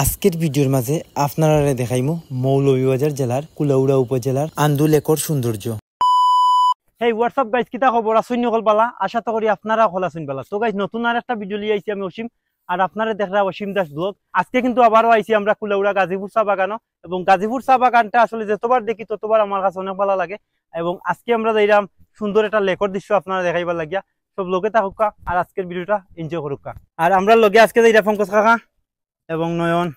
আজকের ভিডিওর মাঝে আপনারা দেখাইমু মৌলভীবাজার জেলার কুলাউড়া উপজেলার আন্দুলেকর সৌন্দর্য। হেই হোয়াটসঅ্যাপ গাইজ, কিতা খবর? আসুন নকল পালা, আশা তো করি আপনারা হল আসুন পালা। তো গাইজ, নতুন আর একটা ভিডিও লিয়ে আইছি আমি অসীম, আর আপনারা দেখরা অসীম দাস ব্লগ। আজকে কিন্তু আবারও আইছি আমরা কুলাউড়া গাজীপুর চা বাগানো, এবং গাজীপুর চা বাগানটা আসলে যতবার দেখি ততবার আমার কাছে অনেক ভালো লাগে। এবং আজকে আমরা যাইরাম সুন্দর একটা লেকর দৃশ্য আপনারা দেখাইবার লাগিয়া। সব লোকে থাকুকা আর আজকের ভিডিওটা এনজয় করুকা। আর আমরা লগে আজকে যাইরা পঙ্কজ কাকা এবং নয়ন।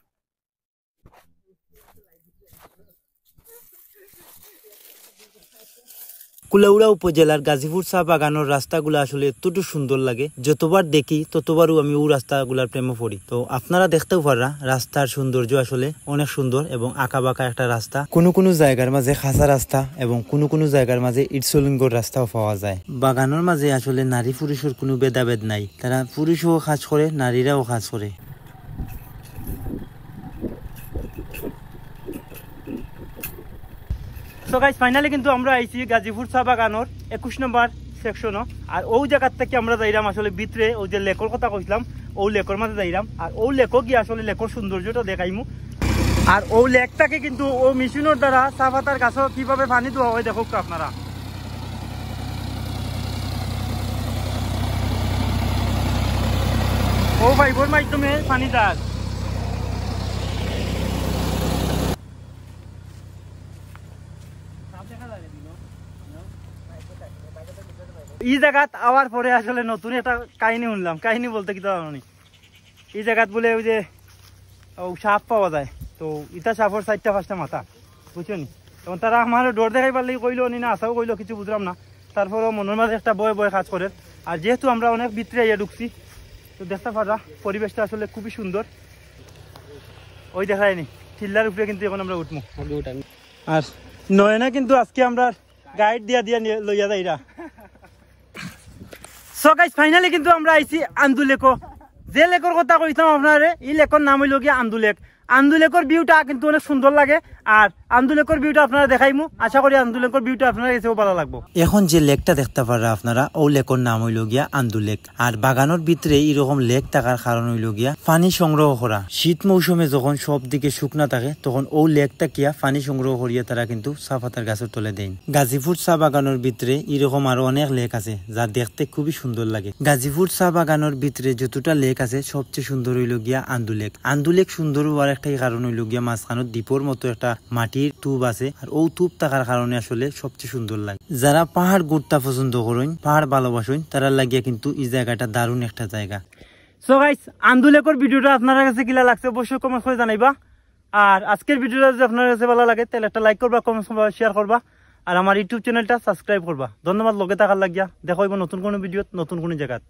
কুলাউড়া উপজেলার গাজীপুর চা বাগানোর রাস্তাগুলো আসলে এতটুকু সুন্দর লাগে, যতবার দেখি ততবারও আমি ও রাস্তাগুলার প্রেমে পড়ি। তো আপনারা দেখতেও পাররা রাস্তার সৌন্দর্য আসলে অনেক সুন্দর এবং আঁকা বাঁকা একটা রাস্তা। কোনো কোনো জায়গার মাঝে খাঁচা রাস্তা এবং কোনো জায়গার মাঝে ইটসলিঙ্গর রাস্তাও পাওয়া যায়। বাগানোর মাঝে আসলে নারী পুরুষের কোনো ভেদাভেদ নাই, তারা পুরুষও কাজ করে, নারীরাও কাজ করে। সো গাইস, ফাইনালি কিন্তু আমরা আইছি গাজীপুর চা বাগানোর 21 নম্বর সেকশনও। আর ওই জায়গার থেকে আমরা যাইরাম আসলে ভিতরে, ওই যে লেকর কথা কইলাম ও লেকর মাঝে যাইরাম। আর ও লেকও গিয়ে আসলে লেকর সৌন্দর্যটা দেখাইমু। আর ও লেকটাকে কিন্তু ও মেশিনের দ্বারা চা পাতার গাছও কিভাবে পানি দেওয়া হয় দেখুক আপনারা। ও পাইপের মাধ্যমে পানি দেয়। এই জায়গাত আওয়ার পরে আসলে নতুন একটা কাহিনী শুনলাম। কাহিনী বলতে কি জানি, এই জায়গাত বলে ওই যে সাপ পাওয়া যায়। তো ইটা সাপের 4টা-5টা মাথা, বুঝছেন? এবং তারা আমার ডর দেখাই পারলে কইলো নি না আসাও কইলো, কিছু বুঝলাম না। তারপরেও মনের মাঝে একটা বয় কাজ করে। আর যেহেতু আমরা অনেক ভিতরে ইয়ে ঢুকছি, তো দেখতে পারা পরিবেশটা আসলে খুবই সুন্দর। ওই দেখায়নি টিল্লার উপরে কিন্তু এখন আমরা উঠবো। আর নয়না কিন্তু আজকে আমরা গাইড দিয়া লইয়া যাইরা। সো গাইস, ফাইনালি কিন্তু আমরা আইছি আন্দুলেকো। যে লেকর কথা কইতাম আপনারে, এই লেকর নাম হইল গিয়া আন্দুলেক। আন্দুলেকর ভিউটা কিন্তু অনেক সুন্দর লাগে। আর আন্দুলেকর ভিউটা আপনারা দেখাইমু, আশা করি আন্দুলেকর ভিউটা আপনারা কাছেও ভালো লাগবো। এখন যে লেকটা দেখতে পারা আপনারা, ও লেকর নাম হইল গিয়া আন্দুলেক। আর বাগানোর ভিতরে এরকম লেক থাকার কারণ হইল গিয়া পানি সংগ্রহ করা। শীত মৌসুমে যখন সব দিকে শুকনা থাকে, তখন ও লেকটা কিয়া পানি সংগ্রহ করিয়া তারা কিন্তু চা পাতার গাছের তলে দেন। গাজীপুর চা বাগানোর ভিতরে এরকম আরো অনেক লেক আছে, যা দেখতে খুবই সুন্দর লাগে। গাজীপুর চা বাগানোর ভিতরে যতটা লেক আছে, সবচেয়ে সুন্দর হইল গিয়া আন্দুলেক। আন্দুলেক সুন্দর হওয়ার একটাই কারণ হইল গিয়া মাঝখানো দ্বীপের মতো একটা মাটির টুব আছে। আর ও টুব থাকার কারণে আসলে সবচেয়ে সুন্দর লাগে। যারা পাহাড় ঘুরতে পছন্দ করেন, পাহাড় ভালোবাসেন, তারা লাগিয়া কিন্তু এই জায়গাটা দারুণ একটা জায়গা। সো গাইস, আন্দুলেকর ভিডিওটা আপনার কাছে কিলা লাগছে অবশ্যই কমেন্ট করে জানাইবা। আর আজকের ভিডিওটা যদি আপনার কাছে ভালো লাগে, তাহলে একটা লাইক করবা, কমেন্ট করবা, শেয়ার করবা। আর আমার ইউটিউব চ্যানেলটা সাবস্ক্রাইব করবা। ধন্যবাদ লগে থাকার লাগিয়া। দেখা হইব নতুন কোনো ভিডিওত, নতুন কোনো জায়গাত।